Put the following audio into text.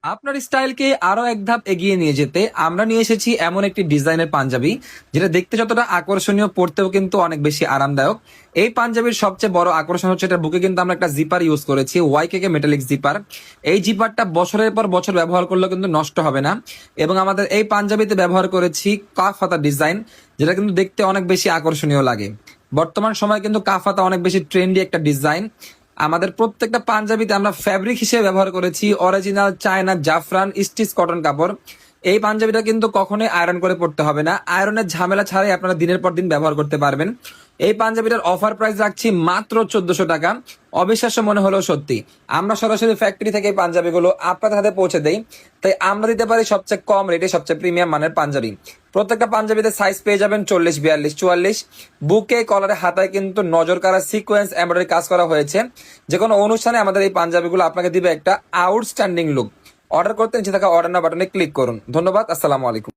আপনার স্টাইলকে আরো এক ধাপ এগিয়ে নিয়ে যেতে আমরা নিয়ে এসেছি এমন একটি ডিজাইনের পাঞ্জাবি যেটা দেখতে যতটা আকর্ষণীয়, পড়তেও কিন্তু অনেক বেশি আরামদায়ক। এই পাঞ্জাবির সবচেয়ে বড় আকর্ষণ হচ্ছে এটার বুকে কিন্তু আমরা একটা জিপার ইউজ করেছি, ওয়াইকে মেটালিক জিপার। এই জিপারটা বছরের পর বছর ব্যবহার করলেও কিন্তু নষ্ট হবে না। এবং আমাদের এই পাঞ্জাবিতে ব্যবহার করেছি কাফ হাতা ডিজাইন, যেটা কিন্তু দেখতে অনেক বেশি আকর্ষণীয় লাগে। বর্তমান সময়ে কিন্তু কাফ হাতা অনেক বেশি ট্রেন্ডি একটা ডিজাইন। আমাদের প্রত্যেকটা পাঞ্জাবিতে আমরা ফ্যাব্রিক হিসেবে ব্যবহার করেছি অরিজিনাল চায়না জাফরান স্টিচ কটন কাপড়। এই পাঞ্জাবিটা কিন্তু কখনোই আয়রন করে পড়তে হবে না, আয়রনের ঝামেলা ছাড়াই আপনারা দিনের পর দিন ব্যবহার করতে পারবেন। এই পাঞ্জাবিটার অফার প্রাইস রাখছি মাত্র 1400 টাকা। অবিশ্বাস্য মনে হলেও সত্যি, আমরা সরাসরি ফ্যাক্টরি থেকে এই পাঞ্জাবিগুলো আপনাদের হাতে পৌঁছে দেই, তাই আমরা দিতে পারি সবচেয়ে কম রেটে সবচেয়ে প্রিমিয়াম মানের পাঞ্জাবি। প্রত্যেকটা পাঞ্জাবিতে সাইজ পেয়ে যাবেন 40, 42, 44। বুকে কলারে হাতায় কিন্তু নজর কাড়া সিকোয়েন্স এমব্রয়ডারি কাজ করা হয়েছে। যে কোনো অনুষ্ঠানে আমাদের এই পাঞ্জাবিগুলো আপনাকে দিবে একটা আউটস্ট্যান্ডিং লুক। অর্ডার করতে নিচে থাকা অর্ডার নাও বাটনে ক্লিক করুন। ধন্যবাদ, আসসালামু আলাইকুম।